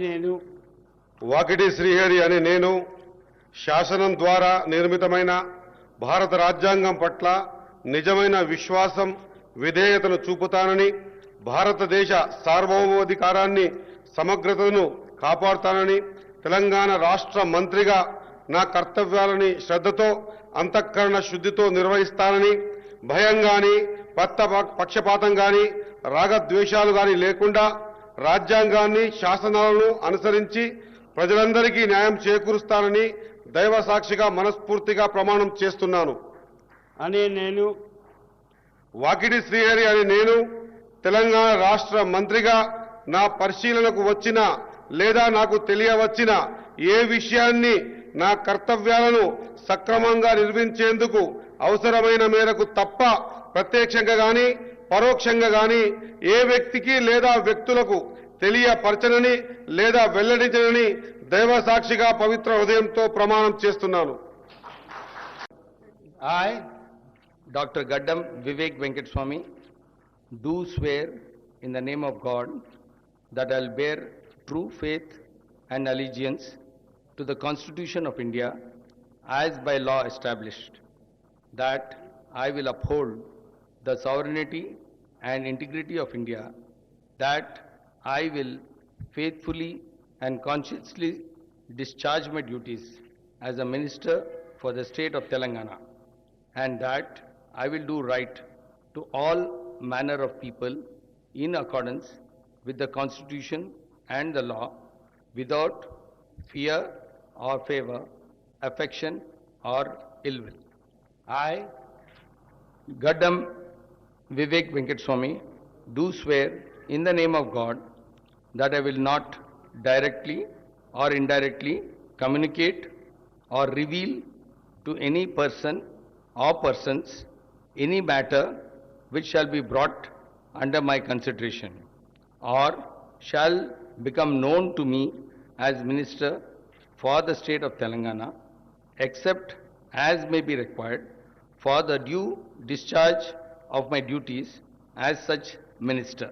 నేను వాకిటి శ్రీహరి అనే నేను శాసనం ద్వారా నిర్మితమైన భారత రాజ్యాంగం పట్ల నిజమైన విశ్వాసం విధేయతను చూపుతానని భారతదేశ సార్వభౌమాధికారాన్ని సమగ్రతను కాపాడుతానని తెలంగాణ రాష్ట్ర మంత్రిగా నా కర్తవ్యాలని శ్రద్ధతో అంతఃకరణ శుద్ధితో నిర్వహిస్తానని భయం గాని పక్షపాతం గాని రాగద్వేషాలు గాని లేకుండా రాజ్యాంగాన్ని శాసనాలను అనుసరించి ప్రజలందరికీ న్యాయం చేకూరుస్తానని దైవ సాక్షిగా మనస్ఫూర్తిగా ప్రమాణం చేస్తున్నాను అనే నేను వాకిటి శ్రీహరి అని నేను తెలంగాణ రాష్ట్ర మంత్రిగా నా పరిశీలనకు వచ్చిన లేదా నాకు తెలియవచ్చిన ఏ విషయాన్ని నా కర్తవ్యాలను సక్రమంగా నిర్వహించేందుకు అవసరమైన మేరకు తప్ప ప్రత్యక్షంగా గాని పరోక్షంగా గాని ఏ వ్యక్తికి లేదా వ్యక్తులకు తెలియపరచనని లేదా వెల్లడించనని దైవ సాక్షిగా పవిత్ర హృదయంతో ప్రమాణం చేస్తున్నాను. I, Dr. Gaddam Vivek Venkat Swamy, do swear in the name of God that I will bear true faith and allegiance to the Constitution of India as by law established, that I will uphold the sovereignty and integrity of India, that I will faithfully and conscientiously discharge my duties as a minister for the state of Telangana, and that I will do right to all manner of people in accordance with the Constitution and the law, without fear or favor, affection or ill will. I, Gaddam Vivek Venkat Swamy, do swear in the name of God that I will not directly or indirectly communicate or reveal to any person or persons any matter which shall be brought under my consideration or shall become known to me as Minister for the state of Telangana, except as may be required for the due discharge of my duties as such Minister.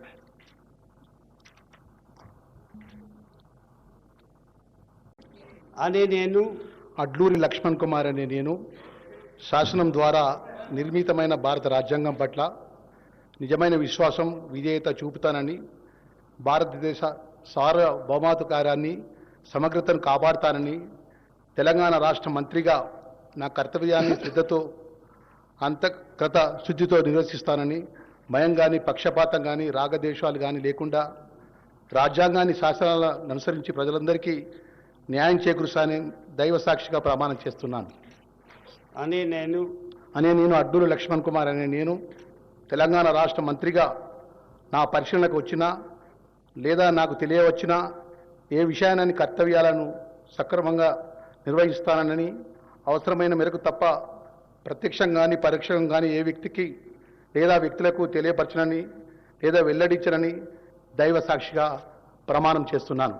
అనే నేను అడ్లూరి లక్ష్మణ్ కుమార్ అనే నేను శాసనం ద్వారా నిర్మితమైన భారత రాజ్యాంగం పట్ల నిజమైన విశ్వాసం విధేయత చూపుతానని భారతదేశ సార్వభౌమాధికారాన్ని సమగ్రతను కాపాడుతానని తెలంగాణ రాష్ట్ర మంత్రిగా నా కర్తవ్యాన్ని శ్రద్ధతో అంతఃకృత శుద్ధితో నిర్వహిస్తానని భయం కానీ పక్షపాతం కానీ రాగద్వేషాలు కానీ లేకుండా రాజ్యాంగాన్ని శాసనాలను అనుసరించి ప్రజలందరికీ న్యాయం చేకూరుస్తానని దైవ సాక్షిగా ప్రమాణం చేస్తున్నాను. అనే నేను అడ్డూరి లక్ష్మణ్ కుమార్ అనే నేను తెలంగాణ రాష్ట్ర మంత్రిగా నా పరిశీలనకు వచ్చినా లేదా నాకు తెలియవచ్చినా ఏ విషయాన్ని కర్తవ్యాలను సక్రమంగా నిర్వహిస్తానని అవసరమైన మేరకు తప్ప ప్రత్యక్షంగా కానీ పరోక్షంగా కానీ ఏ వ్యక్తికి లేదా వ్యక్తులకు తెలియపరచనని లేదా వెల్లడించనని దైవ సాక్షిగా ప్రమాణం చేస్తున్నాను.